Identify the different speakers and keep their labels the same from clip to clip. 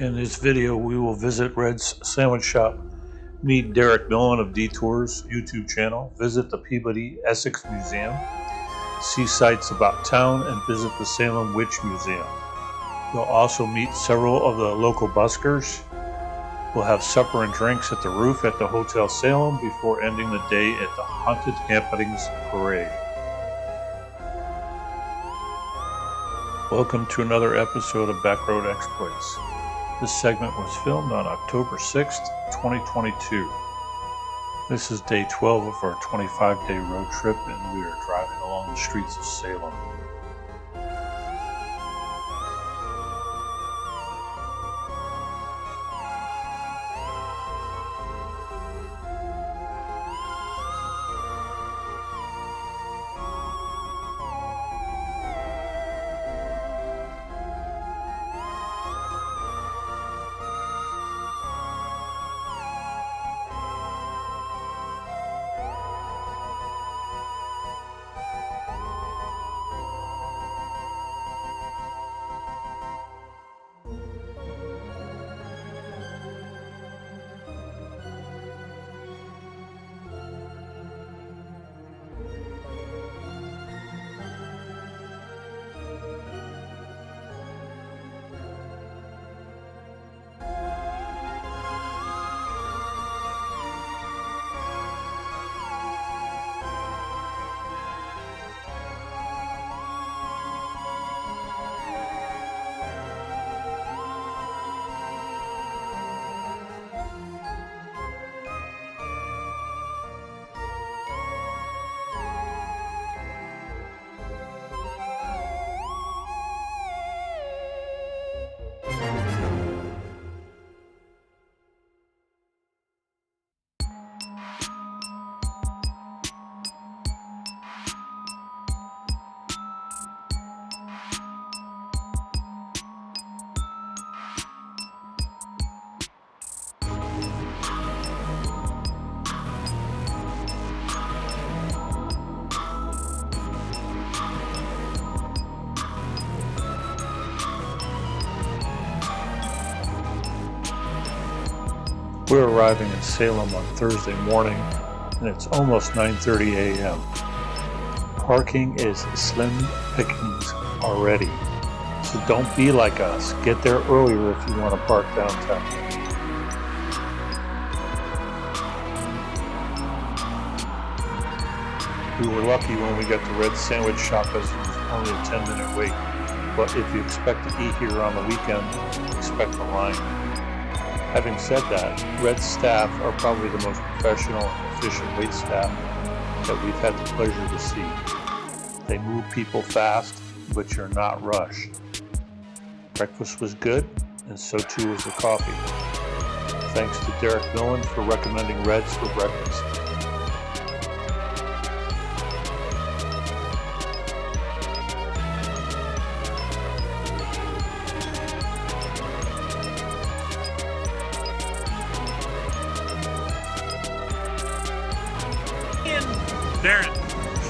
Speaker 1: In this video, we will visit Red's Sandwich Shop, meet Derek Millen of Detours YouTube channel, visit the Peabody Essex Museum, see sights about town, and visit the Salem Witch Museum. We'll also meet several of the local buskers. We'll have supper and drinks at the roof at the Hotel Salem before ending the day at the Haunted Happenings Parade. Welcome to another episode of Backroad Exploits. This segment was filmed on October 6th, 2022. This is day 12 of our 25-day road trip, and we are driving along the streets of Salem. We're arriving in Salem on Thursday morning, and it's almost 9:30 a.m. Parking is slim pickings already, so don't be like us. Get there earlier if you want to park downtown. We were lucky when we got to Red's Sandwich Shop, as it was only a 10-minute wait, but if you expect to eat here on the weekend, expect a line. Having said that, Red's staff are probably the most professional and efficient wait staff that we've had the pleasure to see. They move people fast, but you're not rushed. Breakfast was good, and so too was the coffee. Thanks to Derek Millen for recommending Red's for breakfast.
Speaker 2: Darren.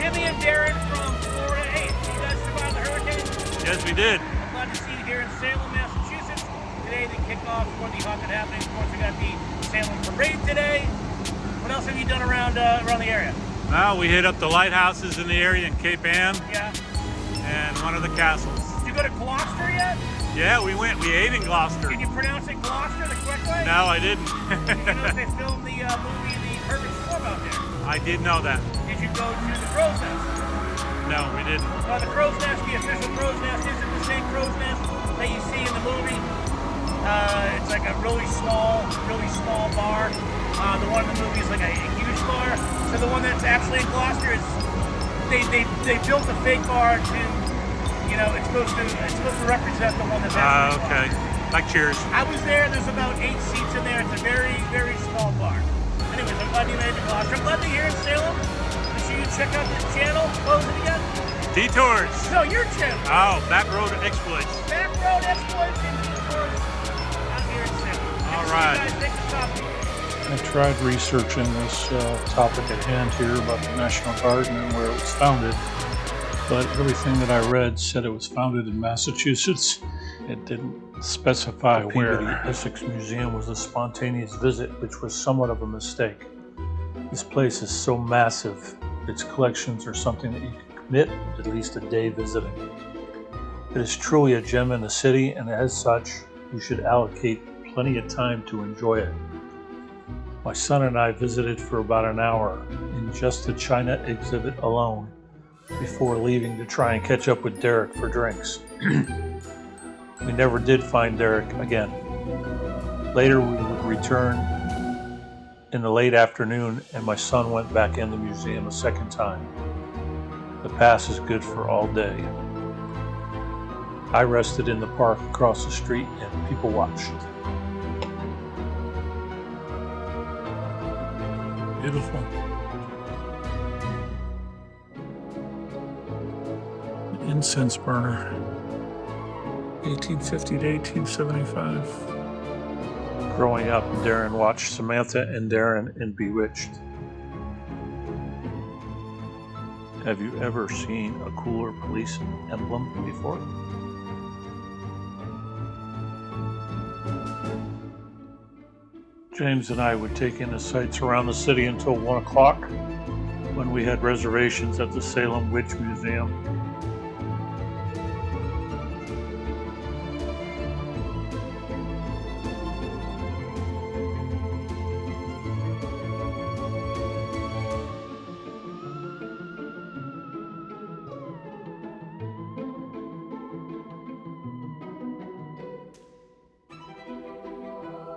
Speaker 3: Jimmy and Darren from Florida. Hey, you guys survived the hurricane?
Speaker 2: Yes, we did.
Speaker 3: Glad to see you here in Salem, Massachusetts. Today, the kickoff for the Haunted Happenings. Of course, we got the Salem Parade today. What else have you done around the area?
Speaker 2: Well, we hit up the lighthouses in the area in Cape Ann.
Speaker 3: Yeah.
Speaker 2: And one of the castles.
Speaker 3: Did you go to Gloucester yet?
Speaker 2: Yeah, we went. We ate in Gloucester.
Speaker 3: Did you pronounce it Gloucester the correct way?
Speaker 2: No, I didn't.
Speaker 3: Did you know they filmed the movie The Perfect Storm out there?
Speaker 2: I did know that.
Speaker 3: Did you go to the Crow's Nest?
Speaker 2: No, we didn't.
Speaker 3: The Crow's Nest, the official Crow's Nest, isn't the same Crow's Nest that you see in the movie. It's like a really small bar. The one in the movie is like a huge bar. So the one that's actually in Gloucester is they built a fake bar to, it's supposed to represent the one that's actually
Speaker 2: okay. Like Cheers.
Speaker 3: I was there. There's about 8 seats in there. It's a very, very small bar. Anyways, I'm glad you made it to Gloucester. I'm glad to hear in Salem. Make sure you check out this channel. What was it again?
Speaker 2: Detours.
Speaker 3: No, your channel.
Speaker 2: Oh, Backroad Exploits.
Speaker 3: Backroad Exploits and Detours out here in Salem.
Speaker 2: All right.
Speaker 3: You guys take the topic.
Speaker 1: I tried researching this topic at hand here about the National Garden and where it was founded, but everything that I read said it was founded in Massachusetts It didn't specify where. The Peabody Essex Museum was a spontaneous visit, which was somewhat of a mistake. This place is so massive, its collections are something that you can commit at least a day visiting. It is truly a gem in the city, and as such, you should allocate plenty of time to enjoy it. My son and I visited for about an hour in just the China exhibit alone before leaving to try and catch up with Derek for drinks. We never did find Derek again. Later we would return in the late afternoon and my son went back in the museum a second time. The pass is good for all day. I rested in the park across the street and people watched.
Speaker 2: Beautiful. Incense burner. 1850 to 1875.
Speaker 1: Growing up, Darren watched Samantha and Darren in Bewitched. Have you ever seen a cooler police emblem before? James and I would take in the sights around the city until 1 o'clock when we had reservations at the Salem Witch Museum.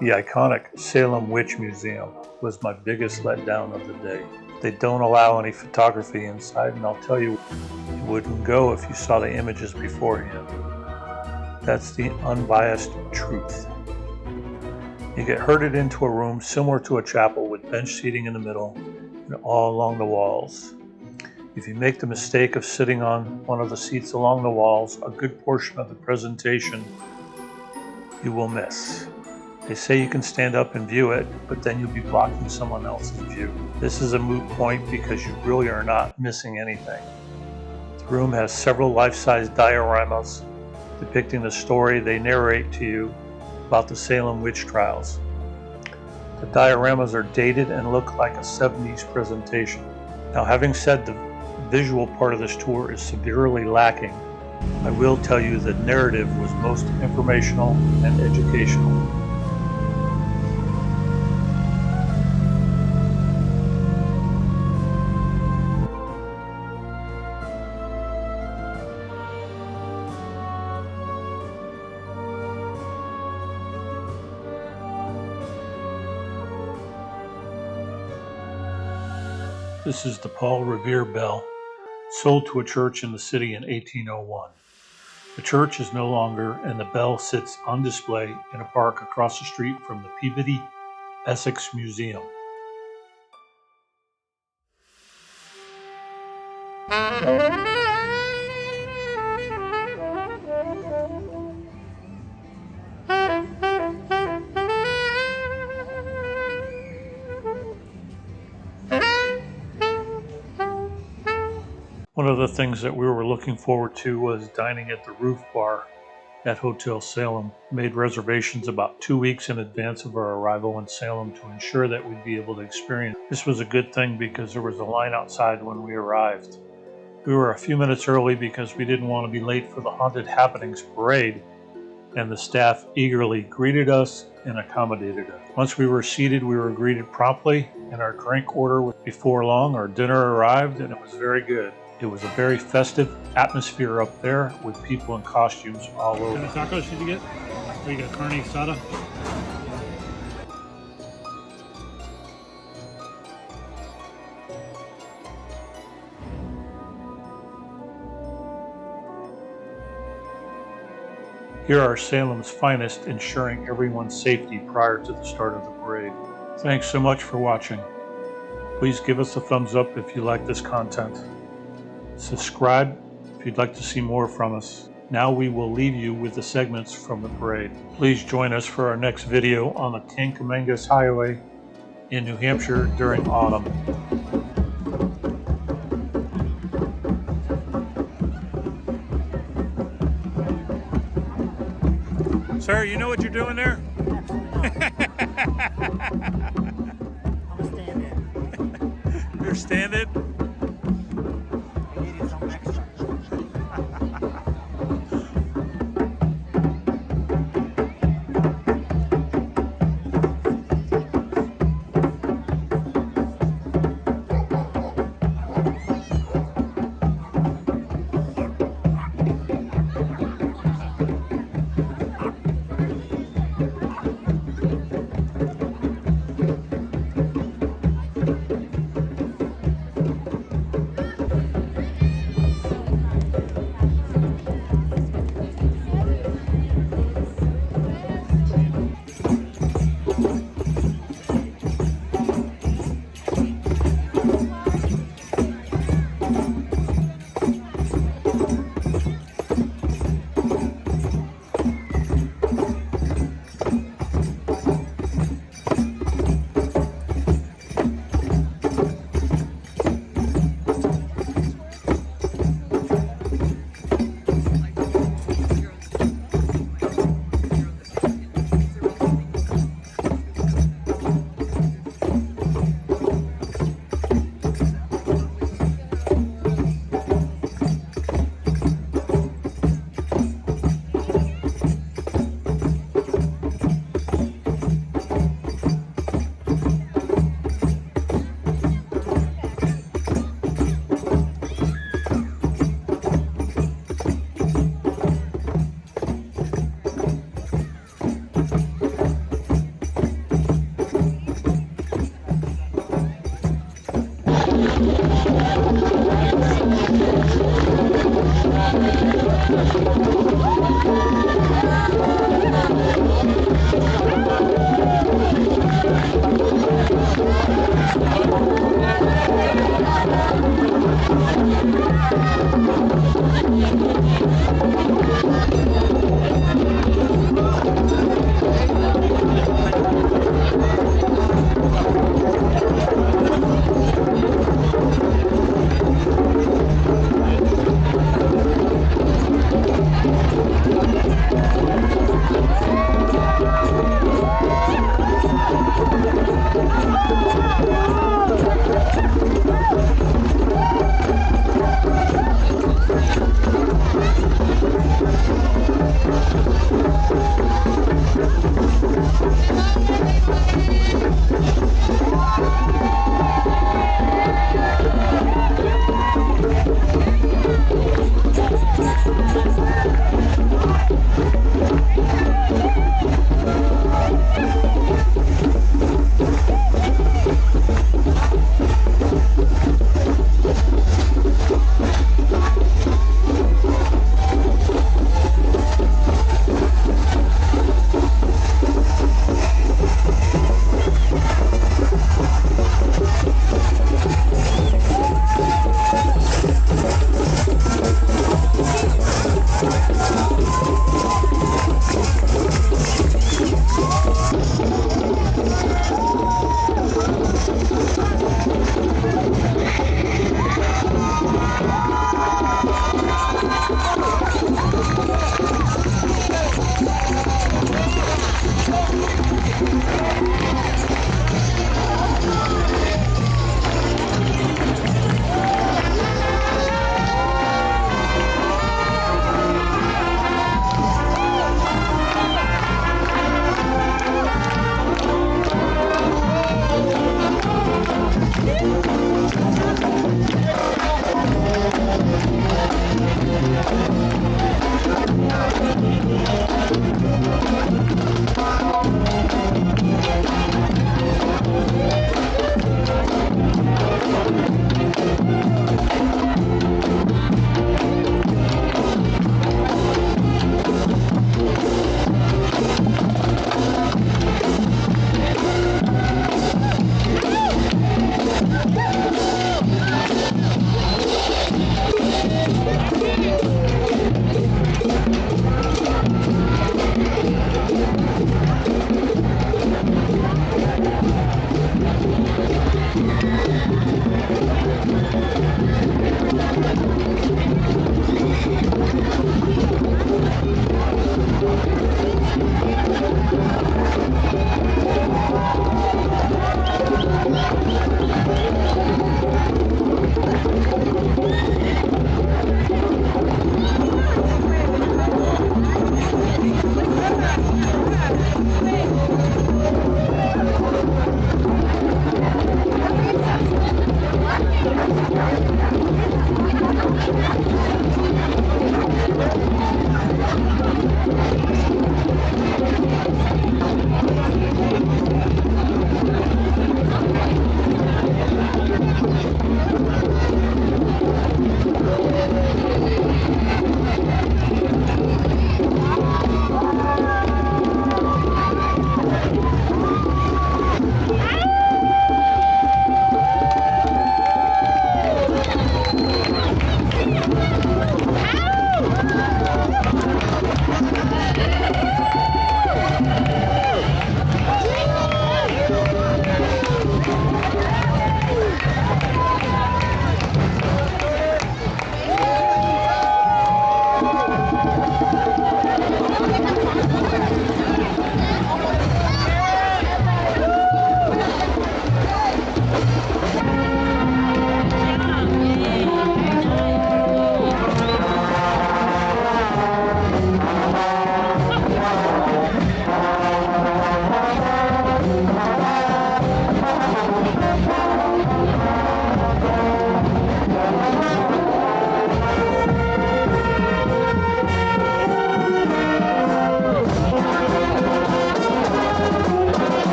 Speaker 1: The iconic Salem Witch Museum was my biggest letdown of the day. They don't allow any photography inside, and I'll tell you, you wouldn't go if you saw the images beforehand. That's the unbiased truth. You get herded into a room similar to a chapel with bench seating in the middle and all along the walls. If you make the mistake of sitting on one of the seats along the walls, a good portion of the presentation you will miss. They say you can stand up and view it, but then you'll be blocking someone else's view. This is a moot point because you really are not missing anything. The room has several life-size dioramas depicting the story they narrate to you about the Salem witch trials. The dioramas are dated and look like a 70s presentation. Now, having said the visual part of this tour is severely lacking, I will tell you the narrative was most informational and educational. This is the Paul Revere bell, sold to a church in the city in 1801. The church is no longer, and the bell sits on display in a park across the street from the Peabody Essex Museum. One of the things that we were looking forward to was dining at the Roof Bar at Hotel Salem. Made reservations about 2 weeks in advance of our arrival in Salem to ensure that we'd be able to experience. This was a good thing because there was a line outside when we arrived. We were a few minutes early because we didn't want to be late for the Haunted Happenings parade, and the staff eagerly greeted us and accommodated us. Once we were seated, we were greeted promptly, and our drink order was before long. Our dinner arrived, and it was very good. It was a very festive atmosphere up there with people in costumes all over.
Speaker 2: What kind of tacos did you get? Oh, you got carne asada?
Speaker 1: Here are Salem's finest, ensuring everyone's safety prior to the start of the parade. Thanks so much for watching. Please give us a thumbs up if you like this content. Subscribe if you'd like to see more from us. Now we will leave you with the segments from the parade. Please join us for our next video on the Kankamangas Highway in New Hampshire during autumn.
Speaker 2: Sir, you know what you're doing there?
Speaker 3: I'm standing.
Speaker 2: You're standing?
Speaker 3: I needed some extra.